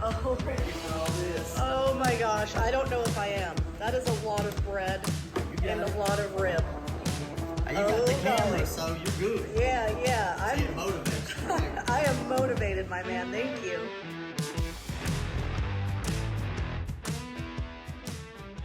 Oh. Oh my gosh, I don't know if I am. That is a lot of bread and a lot of rib. You got the camera, so you're good. Yeah. It motivates you. I am motivated, my man. Thank you.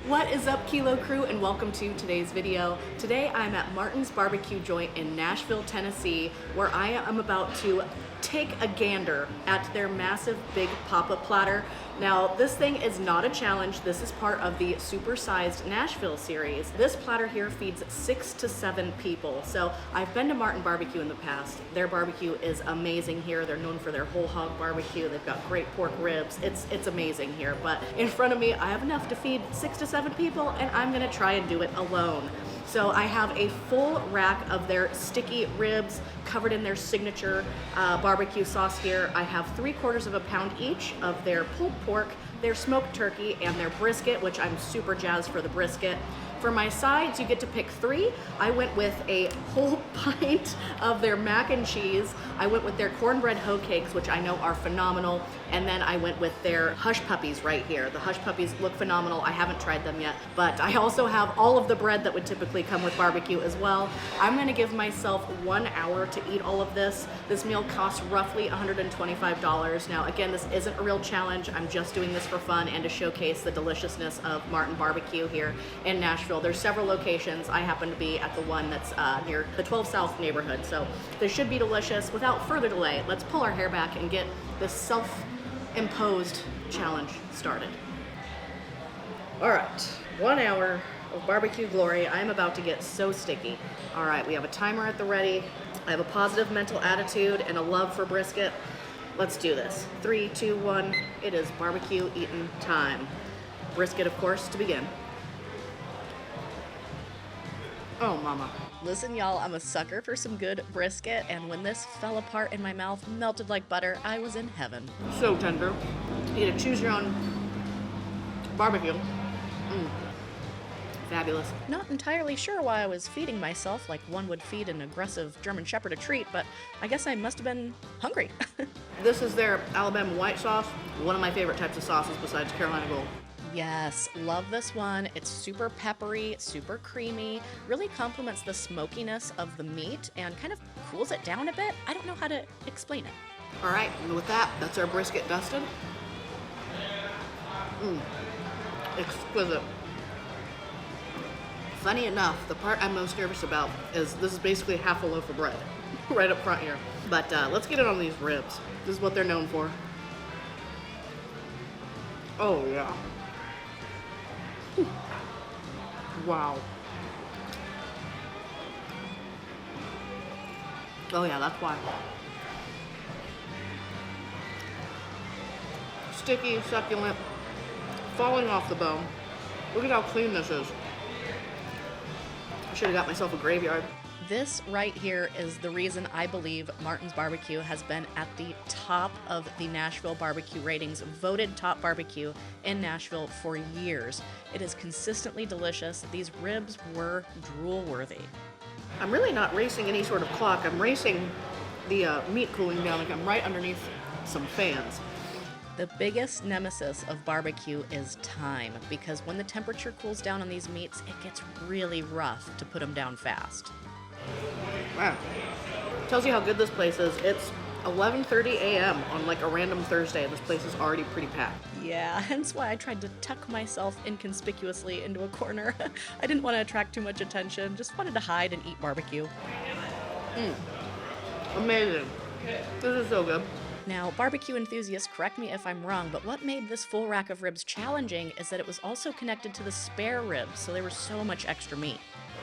What is up, Kilo Crew, and welcome to today's video. Today I'm at Martin's BBQ Joint in Nashville, Tennessee, where I am about to take a gander at their massive big Poppa platter. Now, this thing is not a challenge. This is part of the Super-Sized Nashville series. This platter here feeds 6 to 7 people. So I've been to Martin BBQ in the past. Their barbecue is amazing here. They're known for their whole hog barbecue. They've got great pork ribs. It's amazing here. But in front of me, I have enough to feed 6 to 7 people, and I'm gonna try and do it alone. So I have a full rack of their sticky ribs covered in their signature barbecue sauce here. I have 3/4 of a pound each of their pulled pork, their smoked turkey, and their brisket, which I'm super jazzed for the brisket. For my sides, you get to pick 3. I went with a whole pint of their mac and cheese. I went with their cornbread hoe cakes, which I know are phenomenal. And then I went with their hush puppies right here. The hush puppies look phenomenal. I haven't tried them yet, but I also have all of the bread that would typically come with barbecue as well. I'm gonna give myself 1 hour to eat all of this. This meal costs roughly $125. Now, again, this isn't a real challenge. I'm just doing this for fun and to showcase the deliciousness of Martin BBQ here in Nashville. There's several locations. I happen to be at the one that's near the 12 South neighborhood, so this should be delicious. Without further delay, let's pull our hair back and get this self-imposed challenge started. All right, 1 hour of barbecue glory. I'm about to get so sticky. All right, we have a timer at the ready. I have a positive mental attitude and a love for brisket. Let's do this. 3, 2, 1. It is barbecue eating time. Brisket, of course, to begin. Oh, mama. Listen, y'all, I'm a sucker for some good brisket, and when this fell apart in my mouth, melted like butter, I was in heaven. So tender. You get to choose your own barbecue. Fabulous. Not entirely sure why I was feeding myself like one would feed an aggressive German Shepherd a treat, but I guess I must have been hungry. This is their Alabama white sauce, one of my favorite types of sauces besides Carolina Gold. Yes, love this one. It's super peppery, super creamy, really complements the smokiness of the meat and kind of cools it down a bit. I don't know how to explain it. All right, and with that, that's our brisket dusted. Exquisite. Funny enough, the part I'm most nervous about is this is basically half a loaf of bread right up front here. But let's get it on these ribs. This is what they're known for. Oh, yeah. Wow. Oh yeah, that's why. Sticky, succulent, falling off the bone. Look at how clean this is. I should have got myself a graveyard. This right here is the reason I believe Martin's BBQ has been at the top of the Nashville barbecue ratings, voted top barbecue in Nashville for years. It is consistently delicious. These ribs were drool-worthy. I'm really not racing any sort of clock. I'm racing the meat cooling down. Like I'm right underneath some fans. The biggest nemesis of barbecue is time, because when the temperature cools down on these meats, it gets really rough to put them down fast. Wow. Tells you how good this place is. It's 11:30 a.m. on like a random Thursday, and this place is already pretty packed. Yeah, hence why I tried to tuck myself inconspicuously into a corner. I didn't want to attract too much attention, just wanted to hide and eat barbecue. Amazing. This is so good. Now, barbecue enthusiasts, correct me if I'm wrong, but what made this full rack of ribs challenging is that it was also connected to the spare ribs, so there was so much extra meat.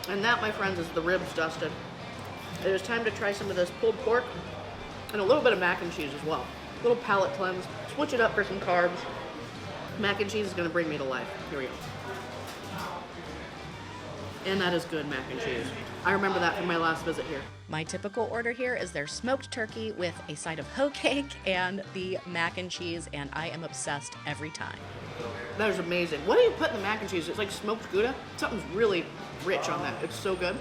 And that, my friends, is the ribs dusted. It is time to try some of this pulled pork and a little bit of mac and cheese as well. A little palate cleanse. Switch it up for some carbs. Mac and cheese is going to bring me to life. Here we go. And that is good mac and cheese. I remember that from my last visit here. My typical order here is their smoked turkey with a side of hoe cake and the mac and cheese, and I am obsessed every time. That is amazing. What do you put in the mac and cheese? It's like smoked Gouda? Something's really rich on that. It's so good.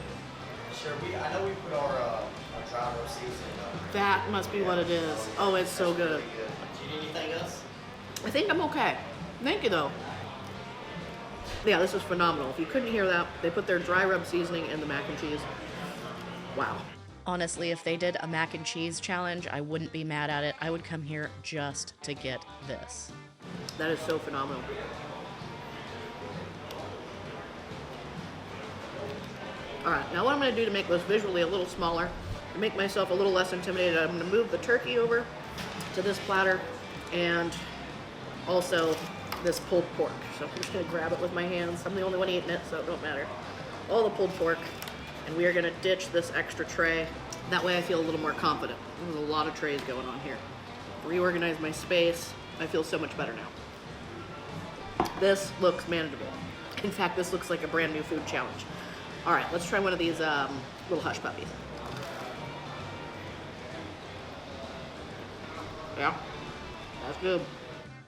Sure, I know we put our dry roast seasoning on. That must be what it is. Oh, it's so good. Do you need anything else? I think I'm okay. Thank you though. Yeah, this is phenomenal. If you couldn't hear that, they put their dry rub seasoning in the mac and cheese. Wow. Honestly, if they did a mac and cheese challenge, I wouldn't be mad at it. I would come here just to get this. That is so phenomenal. All right, now what I'm gonna do to make this visually a little smaller, to make myself a little less intimidated, I'm gonna move the turkey over to this platter and also this pulled pork. So I'm just gonna grab it with my hands. I'm the only one eating it, so it don't matter. All the pulled pork, and we are gonna ditch this extra tray. That way I feel a little more confident. There's a lot of trays going on here. Reorganize my space. I feel so much better now. This looks manageable. In fact, this looks like a brand new food challenge. All right, let's try one of these little hush puppies. Yeah, that's good.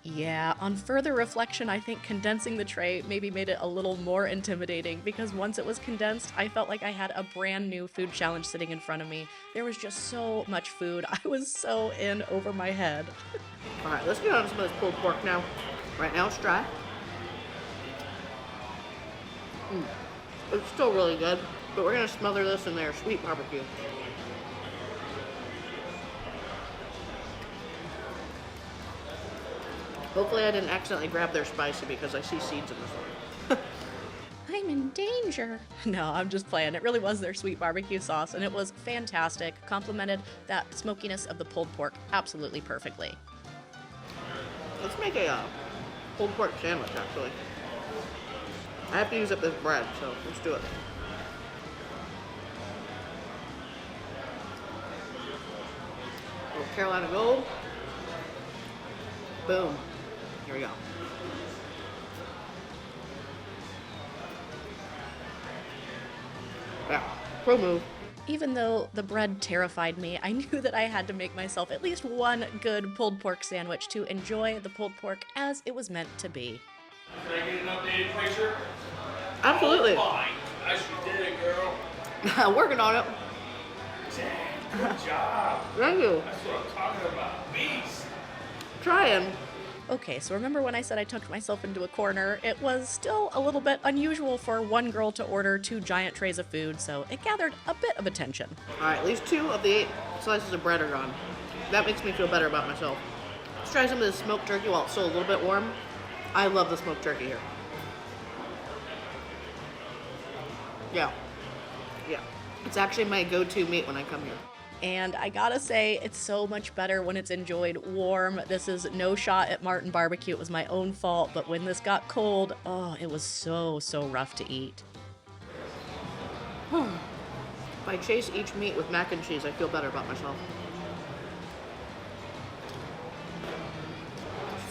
Yeah, on further reflection, I think condensing the tray maybe made it a little more intimidating because once it was condensed, I felt like I had a brand new food challenge sitting in front of me. There was just so much food. I was so in over my head. All right, let's get on some of this pulled pork now. Right now it's dry. It's still really good, but we're gonna smother this in their sweet barbecue. Hopefully I didn't accidentally grab their spicy because I see seeds in this one. I'm in danger. No, I'm just playing. It really was their sweet barbecue sauce, and it was fantastic. Complemented that smokiness of the pulled pork absolutely perfectly. Let's make a pulled pork sandwich, actually. I have to use up this bread, so let's do it. A little Carolina Gold. Boom. Here we go. Yeah, pro move. Even though the bread terrified me, I knew that I had to make myself at least one good pulled pork sandwich to enjoy the pulled pork as it was meant to be. Can I get an updated picture? Absolutely. Oh, fine. Nice you did it, girl. Working on it. Dang, good job. Thank you. That's what I'm talking about. Beast. Trying. Okay, so remember when I said I tucked myself into a corner? It was still a little bit unusual for one girl to order 2 giant trays of food, so it gathered a bit of attention. All right, at least 2 of the 8 slices of bread are gone. That makes me feel better about myself. Let's try some of this smoked turkey while it's still a little bit warm. I love the smoked turkey here. Yeah. It's actually my go-to meat when I come here. And I gotta say, it's so much better when it's enjoyed warm. This is no shot at Martin BBQ. It was my own fault, but when this got cold, oh, it was so rough to eat. If I chase each meat with mac and cheese, I feel better about myself.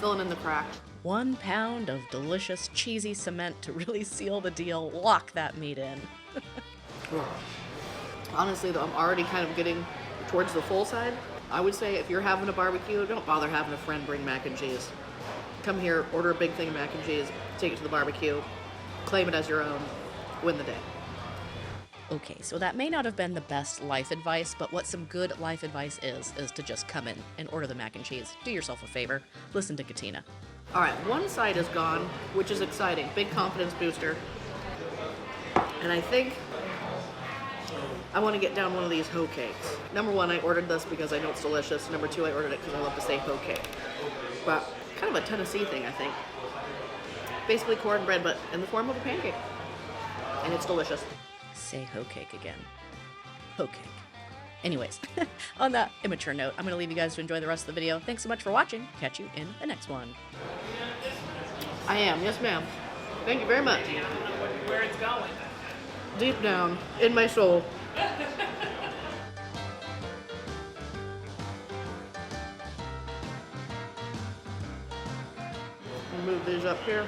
Filling in the cracks. 1 pound of delicious cheesy cement to really seal the deal. Lock that meat in. Honestly, though, I'm already kind of getting towards the full side. I would say if you're having a barbecue, don't bother having a friend bring mac and cheese. Come here, order a big thing of mac and cheese, take it to the barbecue, claim it as your own, win the day. Okay, so that may not have been the best life advice, but what some good life advice is to just come in and order the mac and cheese. Do yourself a favor. Listen to Katina. All right, one side is gone, which is exciting. Big confidence booster. And I think I want to get down one of these hoe cakes. Number 1, I ordered this because I know it's delicious. Number 2, I ordered it because I love to say hoe cake. But kind of a Tennessee thing, I think. Basically cornbread, but in the form of a pancake. And it's delicious. Say hoe cake again. Hoe cake. Anyways, on that immature note, I'm going to leave you guys to enjoy the rest of the video. Thanks so much for watching. Catch you in the next one. I am. Yes, ma'am. Thank you very much. Where it's going. Deep down in my soul. Move these up here.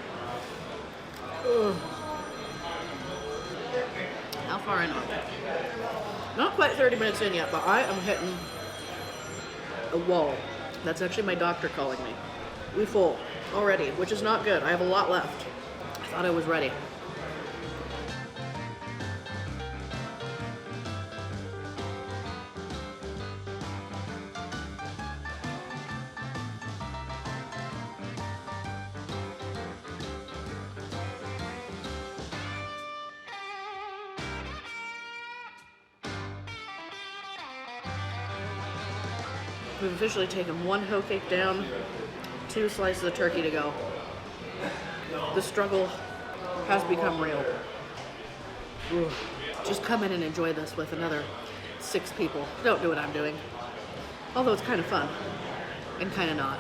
Ugh. How far in are we? Not quite 30 minutes in yet, but I am hitting a wall. That's actually my doctor calling me. We full already, which is not good. I have a lot left. I thought I was ready. We've officially taken one hoe cake down, 2 slices of turkey to go. The struggle has become real. Ugh. Just come in and enjoy this with another 6 people. Don't do what I'm doing. Although it's kind of fun and kind of not.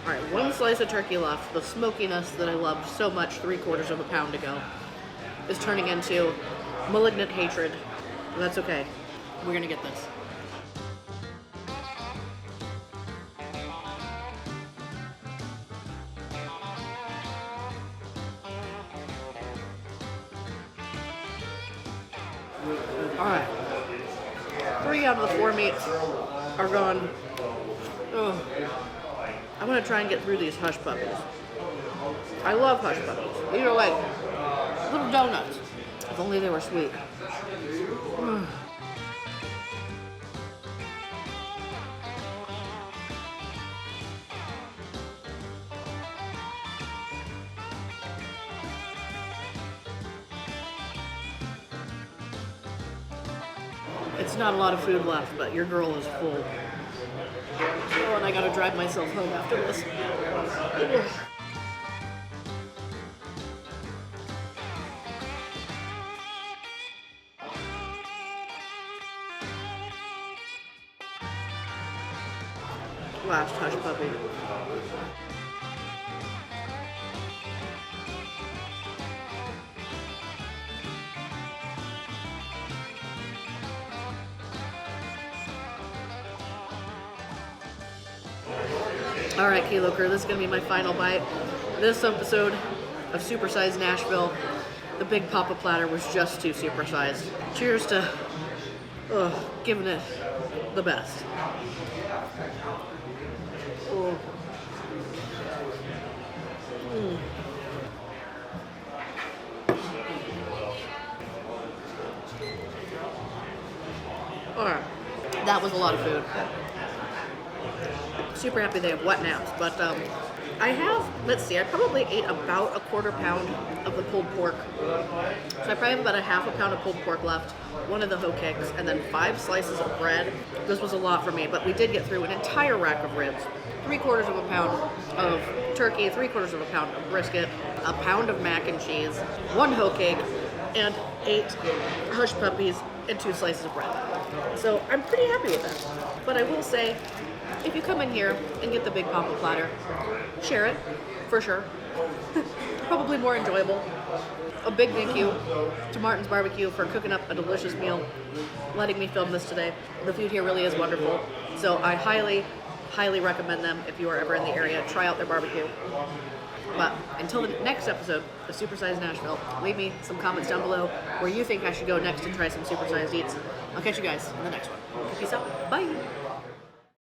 All right, 1 slice of turkey left. The smokiness that I loved so much 3/4 of a pound ago is turning into malignant hatred. But that's okay. We're gonna get this. All right. 3 out of the 4 meats are gone. Ugh. I'm gonna try and get through these hush puppies. I love hush puppies. These are like little donuts. If only they were sweet. It's not a lot of food left, but your girl is full. Oh, and I gotta drive myself home after this. Ugh. Last hush puppy. All right, Kilo Crew, this is gonna be my final bite. This episode of Super-Sized Nashville, the big Poppa platter was just too super-sized. Cheers to giving it the best. Oh. All right, that was a lot of food. Super happy they have wet naps, but I have, let's see, I probably ate about a 1/4 pound of the pulled pork. So I probably have about a 1/2 pound of pulled pork left, 1 of the hoe cakes, and then 5 slices of bread. This was a lot for me, but we did get through an entire rack of ribs, 3/4 of a pound of turkey, 3/4 of a pound of brisket, a pound of mac and cheese, 1 hoe cake, and 8 hush puppies and 2 slices of bread. So I'm pretty happy with that. But I will say, if you come in here and get the big Poppa platter, share it, for sure. Probably more enjoyable. A big thank you to Martin's BBQ for cooking up a delicious meal, letting me film this today. The food here really is wonderful, so I highly, highly recommend them if you are ever in the area. Try out their barbecue. But until the next episode of Super-Sized Nashville, leave me some comments down below where you think I should go next to try some super-sized eats. I'll catch you guys in the next one. Peace out. Bye.